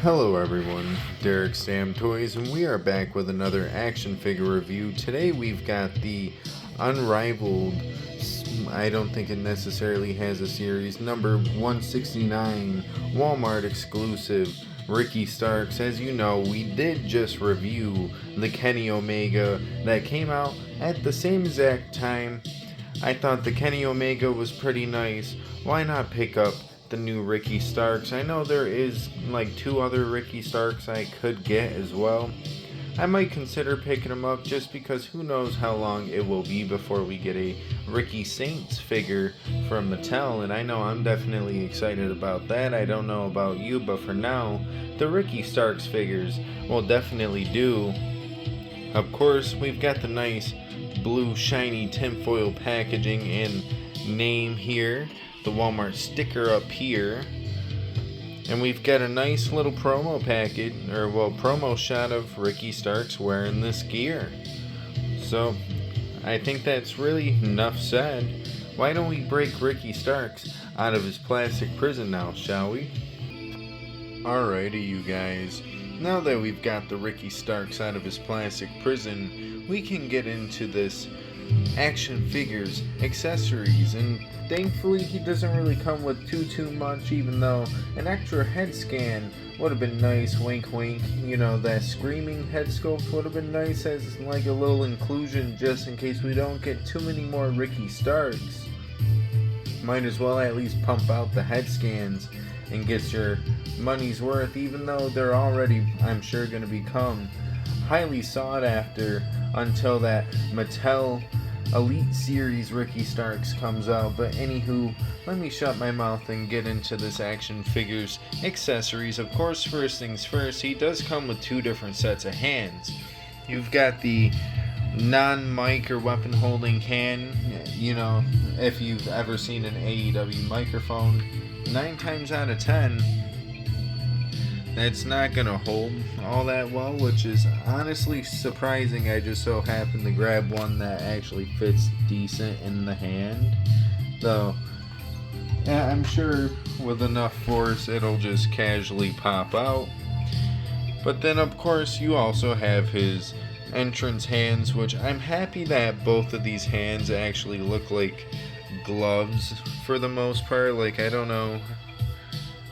Hello everyone, Derek Sam Toys, and we are back with another action figure review. Today we've got the Unrivaled, I don't think it necessarily has a series, number 169, Walmart exclusive, Ricky Starks. As you know, we did just review the Kenny Omega that came out at the same exact time. I thought the Kenny Omega was pretty nice. Why not pick up the new Ricky Starks? I know there is like two other Ricky Starks I could get as well. I might consider picking them up just because who knows how long it will be before we get a Ricky Saints figure from Mattel, and I know I'm definitely excited about that. I don't know about you, but for now, the Ricky Starks figures will definitely do. Of course, we've got the nice blue shiny tinfoil packaging and name here, the Walmart sticker up here, and we've got a nice little promo package, promo shot of Ricky Starks wearing this gear. So I think that's really enough said. Why don't we break Ricky Starks out of his plastic prison now, shall we? Alrighty, you guys. Now that we've got the Ricky Starks out of his plastic prison, we can get into this action figures, accessories, and thankfully he doesn't really come with too much, even though an extra head scan would have been nice. Wink wink, you know, that screaming head sculpt would have been nice as like a little inclusion just in case we don't get too many more Ricky Starks. Might as well at least pump out the head scans and get your money's worth, even though they're already, I'm sure, going to become highly sought after until that Mattel Elite Series Ricky Starks comes out. But anywho, let me shut my mouth and get into this action figures accessories. Of course, first things first, he does come with two different sets of hands. You've got the non-mic or weapon holding hand. You know, if you've ever seen an AEW microphone, 9 times out of 10 that's not gonna hold all that well, which is honestly surprising. I just so happened to grab one that actually fits decent in the hand, though I'm sure with enough force it'll just casually pop out. But then of course you also have his entrance hands, which I'm happy that both of these hands actually look like gloves for the most part. Like, I don't know,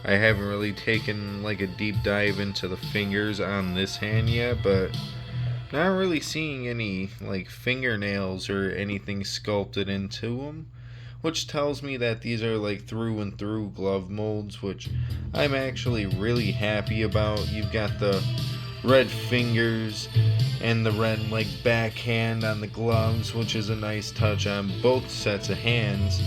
I haven't really taken like a deep dive into the fingers on this hand yet, but not really seeing any like fingernails or anything sculpted into them, which tells me that these are like through and through glove molds, which I'm actually really happy about. You've got the red fingers and the red like backhand on the gloves, which is a nice touch on both sets of hands.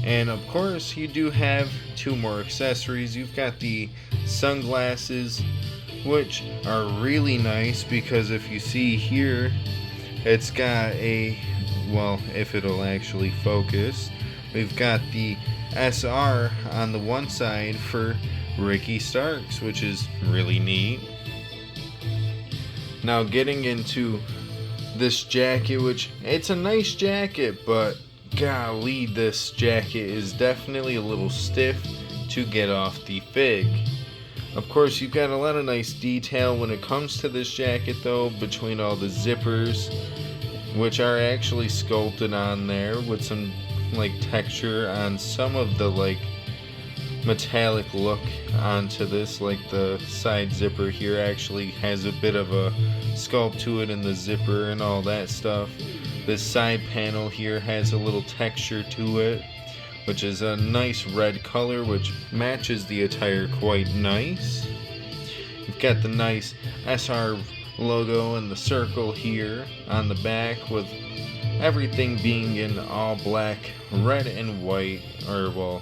And of course you do have two more accessories. You've got the sunglasses, which are really nice because if you see here, it's got a, well, if it'll actually focus, we've got the SR on the one side for Ricky Starks, which is really neat. Now getting into this jacket, which it's a nice jacket, but golly, this jacket is definitely a little stiff to get off the fig. Of course, you've got a lot of nice detail when it comes to this jacket though, between all the zippers, which are actually sculpted on there with some like texture on some of the like metallic look onto this. Like the side zipper here actually has a bit of a sculpt to it in the zipper and all that stuff. This side panel here has a little texture to it, which is a nice red color, which matches the attire quite nice. You've got the nice SR logo and the circle here on the back, with everything being in all black, red and white, or well,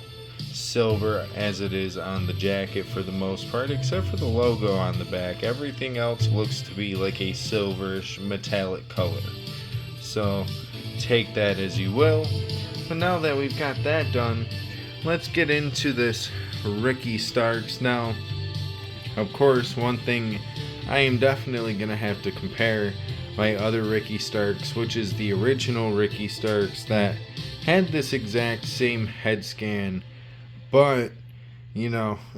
silver as it is on the jacket for the most part, except for the logo on the back. Everything else looks to be like a silverish metallic color. So take that as you will. But now that we've got that done, let's get into this Ricky Starks. Now, of course, one thing I am definitely going to have to compare my other Ricky Starks, which is the original Ricky Starks that had this exact same head scan, but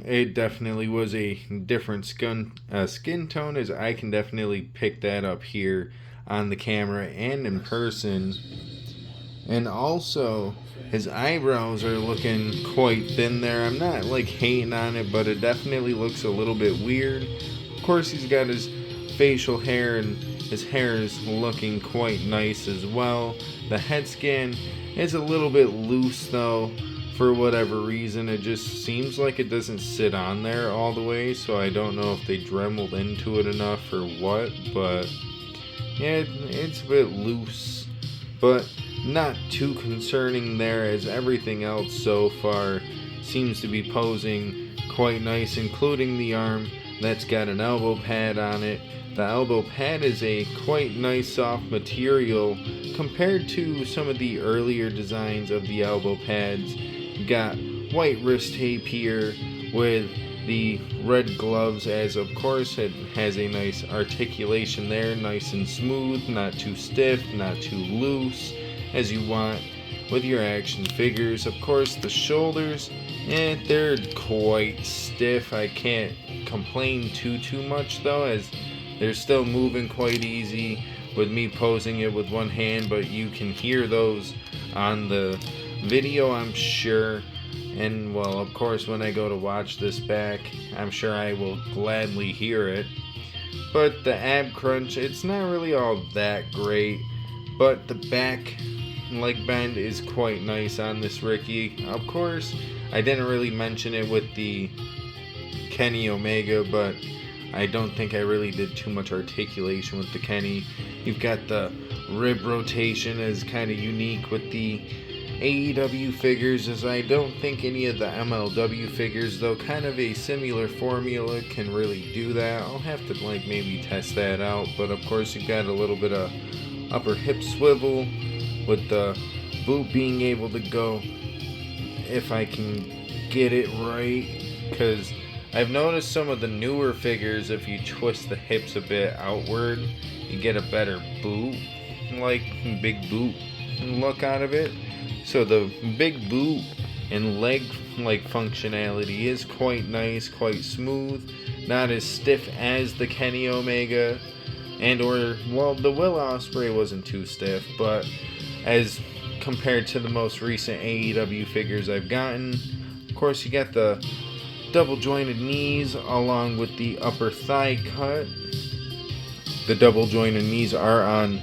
it definitely was a different skin tone, as I can definitely pick that up here on the camera and in person. And also, his eyebrows are looking quite thin there. I'm not like hating on it, but it definitely looks a little bit weird. Of course, he's got his facial hair, and his hair is looking quite nice as well. The head scan is a little bit loose though. For whatever reason, it just seems like it doesn't sit on there all the way, so I don't know if they dremeled into it enough or what, but yeah, it's a bit loose, but not too concerning there, as everything else so far seems to be posing quite nice, including the arm that's got an elbow pad on it. The elbow pad is a quite nice soft material compared to some of the earlier designs of the elbow pads. You got white wrist tape here with the red gloves, as of course it has a nice articulation there, nice and smooth, not too stiff, not too loose, as you want with your action figures. Of course, the shoulders, they're quite stiff. I can't complain too much though, as they're still moving quite easy with me posing it with one hand, but you can hear those on the video, I'm sure. And well, of course, when I go to watch this back, I'm sure I will gladly hear it. But the ab crunch, it's not really all that great, but the back leg bend is quite nice on this Ricky. Of course, I didn't really mention it with the Kenny Omega, but I don't think I really did too much articulation with the Kenny. You've got the rib rotation as kind of unique with the AEW figures, as I don't think any of the MLW figures, though kind of a similar formula, can really do that. I'll have to maybe test that out. But of course, you've got a little bit of upper hip swivel with the boot being able to go, if I can get it right, because I've noticed some of the newer figures, if you twist the hips a bit outward, you get a better boot, big boot look out of it. So the big boot and leg functionality is quite nice, quite smooth, not as stiff as the Kenny Omega, the Will Ospreay wasn't too stiff, but as compared to the most recent AEW figures I've gotten. Of course, you got the double jointed knees along with the upper thigh cut. The double jointed knees are on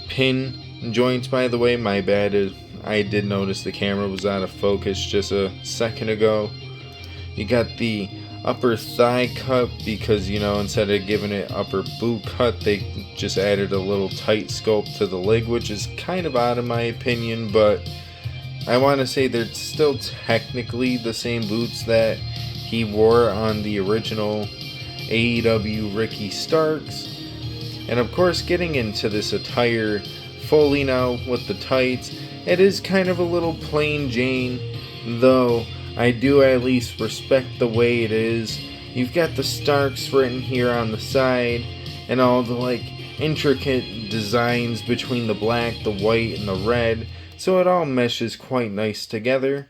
pin joints, by the way. My bad, I did notice the camera was out of focus just a second ago. You got the upper thigh cut because, instead of giving it upper boot cut, they just added a little tight sculpt to the leg, which is kind of odd in my opinion, but I want to say they're still technically the same boots that he wore on the original AEW Ricky Starks. And of course, getting into this attire fully now with the tights, it is kind of a little plain Jane, though I do at least respect the way it is. You've got the Starks written here on the side, and all the intricate designs between the black, the white, and the red, so it all meshes quite nice together.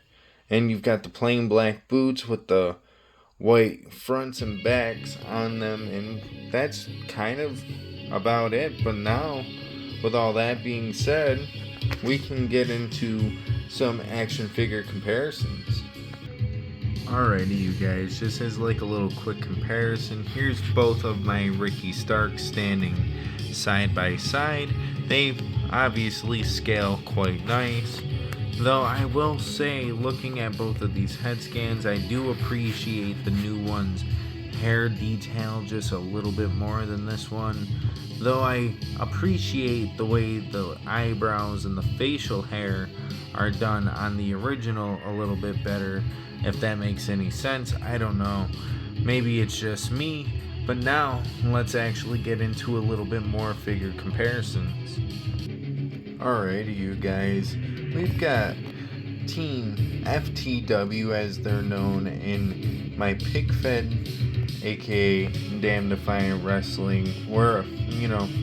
And you've got the plain black boots with the white fronts and backs on them, and that's kind of about it. But now, with all that being said, we can get into some action figure comparisons. Alrighty, you guys, just as a little quick comparison, here's both of my Ricky Starks standing side by side. They obviously scale quite nice, though I will say, looking at both of these head scans, I do appreciate the new one's hair detail just a little bit more than this one, though I appreciate the way the eyebrows and the facial hair are done on the original a little bit better, if that makes any sense. I don't know, maybe it's just me. But now let's actually get into a little bit more figure comparisons. Alrighty, you guys, we've got Team FTW, as they're known in my pick fed, aka Damn Defiant Wrestling. We're,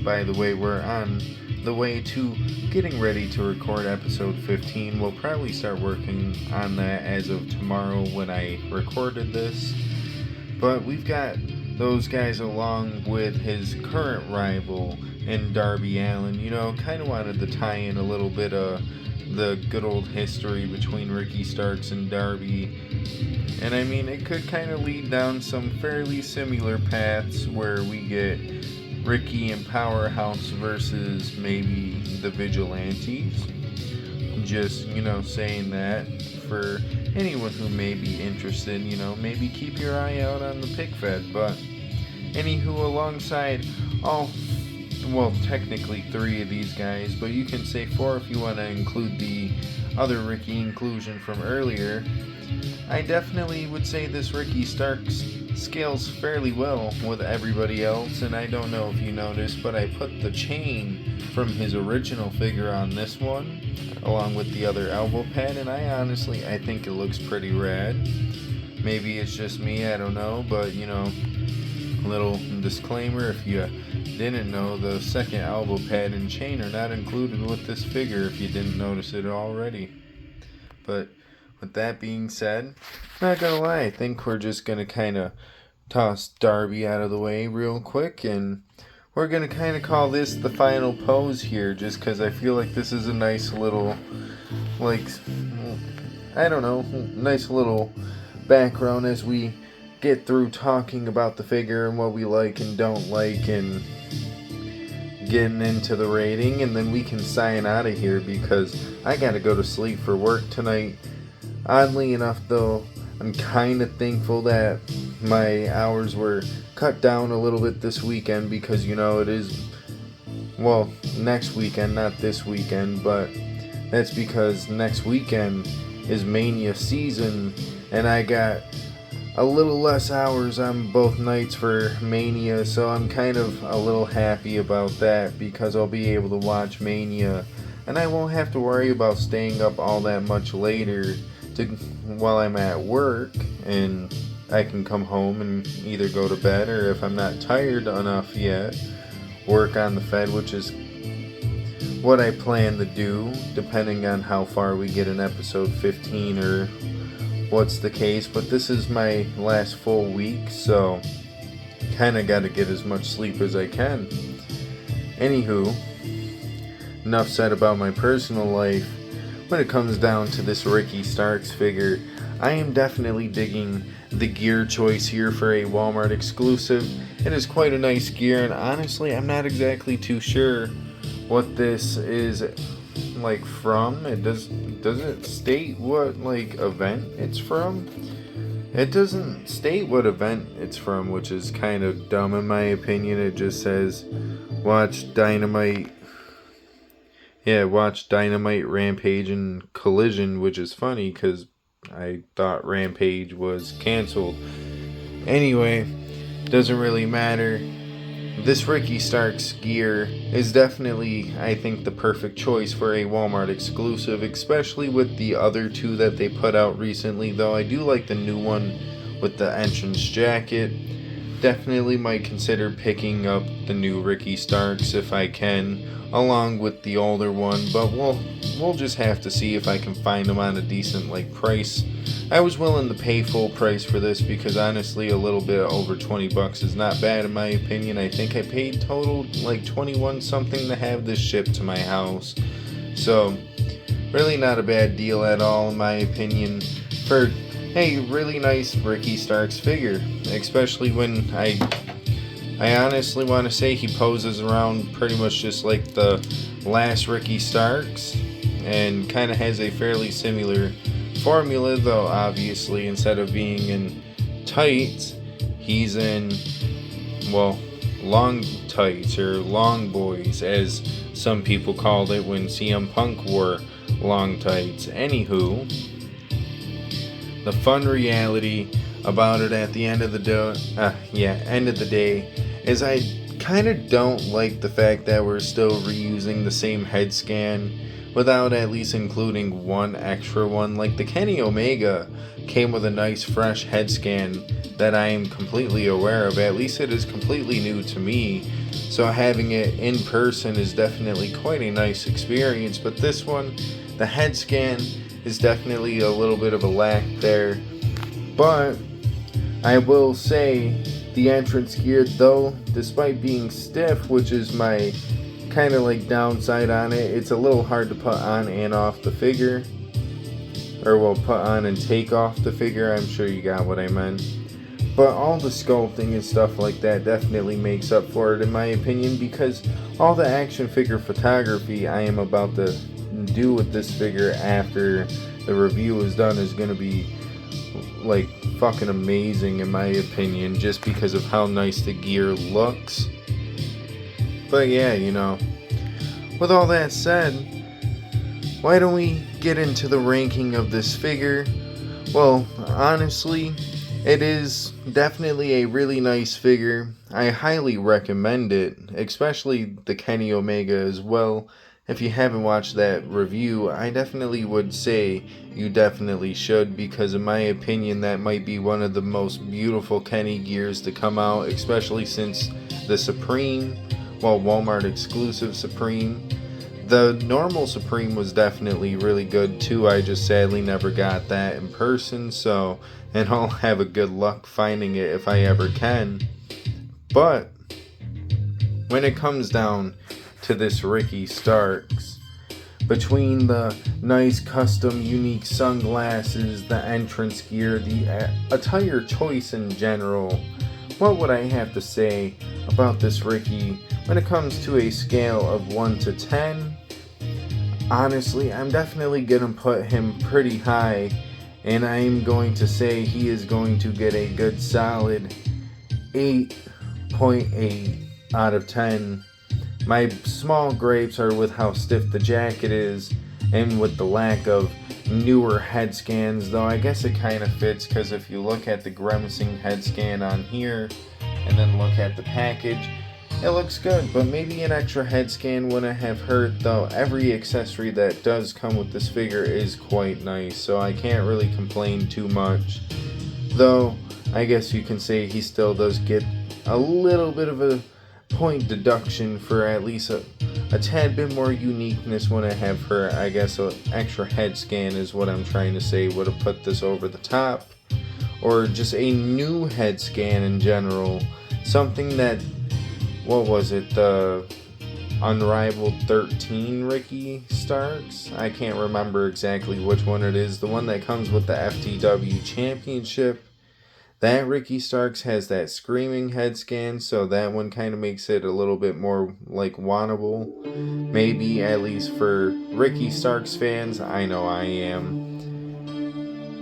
by the way, we're on the way to getting ready to record episode 15. We'll probably start working on that as of tomorrow when I recorded this. But we've got those guys along with his current rival in Darby Allin. Kind of wanted to tie in a little bit of the good old history between Ricky Starks and Darby. And I mean, it could kind of lead down some fairly similar paths where we get Ricky and Powerhouse versus maybe the Vigilantes. Just, saying that for anyone who may be interested, maybe keep your eye out on the pick fed. But anywho, alongside technically 3 of these guys, but you can say 4 if you want to include the other Ricky inclusion from earlier, I definitely would say this Ricky Starks scales fairly well with everybody else. And I don't know if you noticed, but I put the chain from his original figure on this one along with the other elbow pad, and I think it looks pretty rad. Maybe it's just me, I don't know, but little disclaimer, if you didn't know, the second elbow pad and chain are not included with this figure if you didn't notice it already. But with that being said, not gonna lie, I think we're just gonna kind of toss Darby out of the way real quick, and we're gonna kind of call this the final pose here, just because I feel like this is a nice little, nice little background as we get through talking about the figure and what we like and don't like and getting into the rating, and then we can sign out of here because I gotta go to sleep for work tonight. Oddly enough though, I'm kind of thankful that my hours were cut down a little bit this weekend because it is, next weekend, not this weekend, but that's because next weekend is Mania season and I got a little less hours on both nights for Mania, so I'm kind of a little happy about that because I'll be able to watch Mania and I won't have to worry about staying up all that much later while I'm at work, and I can come home and either go to bed or, if I'm not tired enough yet, work on the Fed, which is what I plan to do depending on how far we get in episode 15 or what's the case. But this is my last full week, so kind of got to get as much sleep as I can. Anywho, enough said about my personal life. When it comes down to this Ricky Starks figure, I am definitely digging the gear choice here for a Walmart exclusive. It is quite a nice gear, and honestly, I'm not exactly too sure what this is from. It doesn't state what event it's from. It doesn't state what event it's from, which is kind of dumb in my opinion. It just says watch Dynamite, Rampage, and Collision, which is funny because I thought Rampage was canceled. Anyway, doesn't really matter. This Ricky Starks gear is definitely, I think, the perfect choice for a Walmart exclusive, especially with the other 2 that they put out recently, though I do like the new one with the entrance jacket. Definitely might consider picking up the new Ricky Starks if I can, along with the older one, but we'll just have to see if I can find them on a decent price. I was willing to pay full price for this because honestly a little bit over $20 is not bad in my opinion. I think I paid total 21 something to have this shipped to my house, so really not a bad deal at all in my opinion for a really nice Ricky Starks figure, especially when I honestly want to say he poses around pretty much just like the last Ricky Starks and kind of has a fairly similar formula, though obviously instead of being in tights, he's in, long tights or long boys as some people called it when CM Punk wore long tights. Anywho, the fun reality about it at the end of the day is I kind of don't like the fact that we're still reusing the same head scan without at least including one extra one. Like the Kenny Omega came with a nice fresh head scan that I am completely aware of. At least it is completely new to me. So having it in person is definitely quite a nice experience. But this one, the head scan is definitely a little bit of a lack there. But I will say the entrance gear, though, despite being stiff, which is my kind of like downside on it, it's a little hard to put on and off the figure. Or well, put on and take off the figure. I'm sure you got what I meant. But all the sculpting and stuff like that definitely makes up for it in my opinion, because all the action figure photography I am about to do with this figure after the review is done is going to be like fucking amazing in my opinion, just because of how nice the gear looks. But yeah, you know, with all that said, why don't we get into the ranking of this figure? Well, honestly, it is definitely a really nice figure. I highly recommend it, especially the Kenny Omega as well. If you haven't watched that review, I definitely would say you definitely should, because in my opinion that might be one of the most beautiful Kenny gears to come out, especially since the Supreme, well, Walmart exclusive Supreme. The normal Supreme was definitely really good too. I just sadly never got that in person, so, and I'll have a good luck finding it if I ever can. But when it comes down to this Ricky Starks, between the nice custom unique sunglasses, the entrance gear, the attire choice in general, what would I have to say about this Ricky when it comes to a scale of 1 to 10? Honestly, I'm definitely gonna put him pretty high, and I'm going to say he is going to get a good solid 8.8 out of 10. My small gripes are with how stiff the jacket is and with the lack of newer head scans, though I guess it kind of fits, because if you look at the grimacing head scan on here and then look at the package, it looks good. But maybe an extra head scan wouldn't have hurt, though every accessory that does come with this figure is quite nice, so I can't really complain too much. Though I guess you can say he still does get a little bit of a point deduction for at least a tad bit more uniqueness when I have her. I guess an extra head scan is what I'm trying to say would have put this over the top, or just a new head scan in general, something that, what was it, the Unrivaled 13 Ricky Starks? I can't remember exactly which one it is, the one that comes with the FTW Championship. That Ricky Starks has that screaming head scan, so that one kind of makes it a little bit more like wantable. Maybe, at least for Ricky Starks fans. I know I am.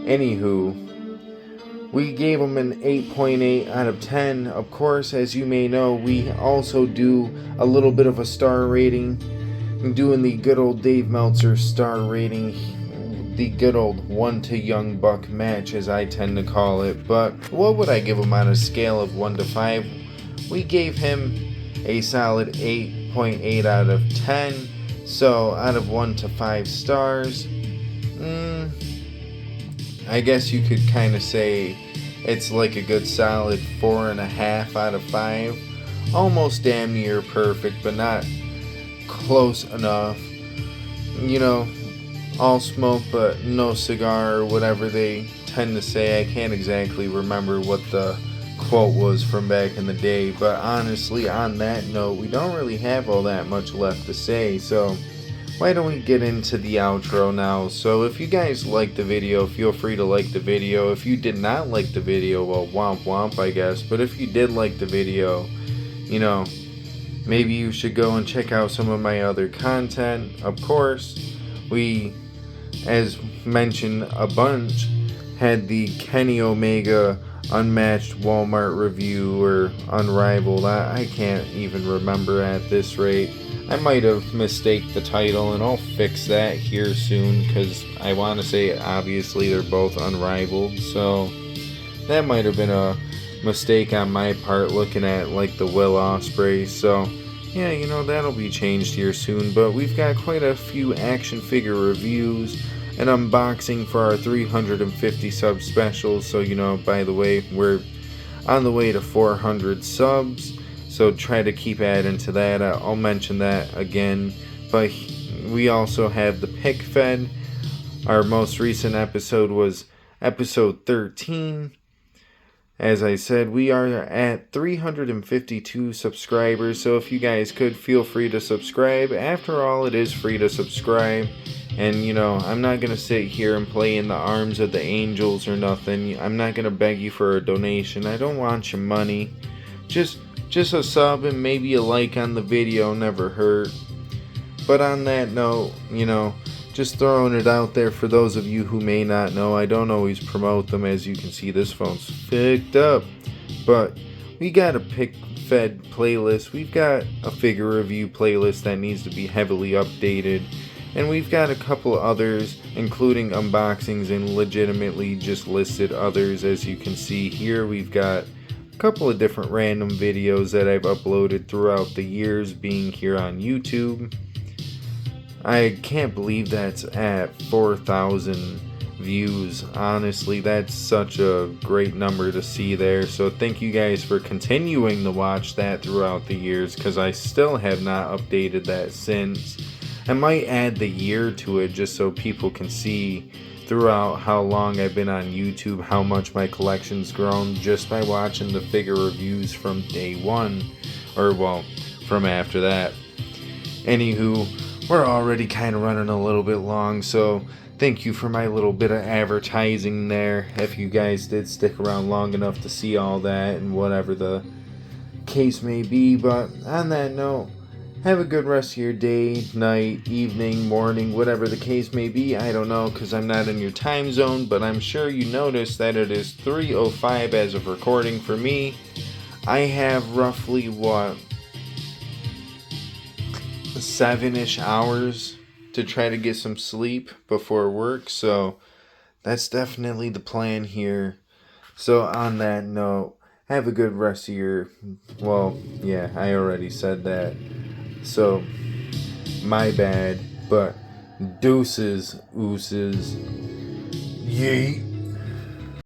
Anywho, we gave him an 8.8 out of 10. Of course, as you may know, we also do a little bit of a star rating. Doing the good old Dave Meltzer star rating. The good old 1 to Young Buck match, as I tend to call it. But what would I give him on a scale of 1 to 5? We gave him a solid 8.8 out of 10. So out of 1 to 5 stars, I guess you could kind of say it's like a good solid 4.5 out of 5. Almost damn near perfect, but not close enough. You know, all smoke but no cigar, or whatever they tend to say. I can't exactly remember what the quote was from back in the day, but honestly, on that note, we don't really have all that much left to say, so why don't we get into the outro now? So if you guys liked the video, feel free to like the video. If you did not like the video, well, womp womp, I guess. But if you did like the video, you know, maybe you should go and check out some of my other content. Of course, we, as mentioned a bunch, had the Kenny Omega Unmatched Walmart review, or Unrivaled. I can't even remember at this rate. I might have mistaked the title, and I'll fix that here soon, because I want to say obviously they're both Unrivaled, so that might have been a mistake on my part looking at like the Will Ospreay. So Yeah, that'll be changed here soon, but we've got quite a few action figure reviews, an unboxing for our 350 sub specials. So, by the way, we're on the way to 400 subs, so try to keep adding to that. I'll mention that again, but we also have the pick fed. Our most recent episode was episode 13. As I said, we are at 352 subscribers, so if you guys could, feel free to subscribe. After all, it is free to subscribe. And, I'm not going to sit here and play in the arms of the angels or nothing. I'm not going to beg you for a donation. I don't want your money. Just a sub and maybe a like on the video never hurt. But on that note, just throwing it out there for those of you who may not know, I don't always promote them. As you can see, this phone's picked up. But we got a pick-fed playlist. We've got a figure review playlist that needs to be heavily updated. And we've got a couple others, including unboxings and legitimately just listed others. As you can see here, we've got a couple of different random videos that I've uploaded throughout the years being here on YouTube. I can't believe that's at 4,000 views. Honestly, that's such a great number to see there. So thank you guys for continuing to watch that throughout the years, because I still have not updated that since. I might add the year to it just so people can see throughout how long I've been on YouTube how much my collection's grown just by watching the figure reviews from day one, or well, from after that. Anywho, we're already kind of running a little bit long, so thank you for my little bit of advertising there, if you guys did stick around long enough to see all that and whatever the case may be. But on that note, have a good rest of your day, night, evening, morning, whatever the case may be. I don't know, because I'm not in your time zone, but I'm sure you noticed that it is 3:05 as of recording for me. I have roughly, 7-ish hours to try to get some sleep before work, so that's definitely the plan here. So on that note, have a good rest of your, I already said that. So, my bad, but deuces, ooses, yeet.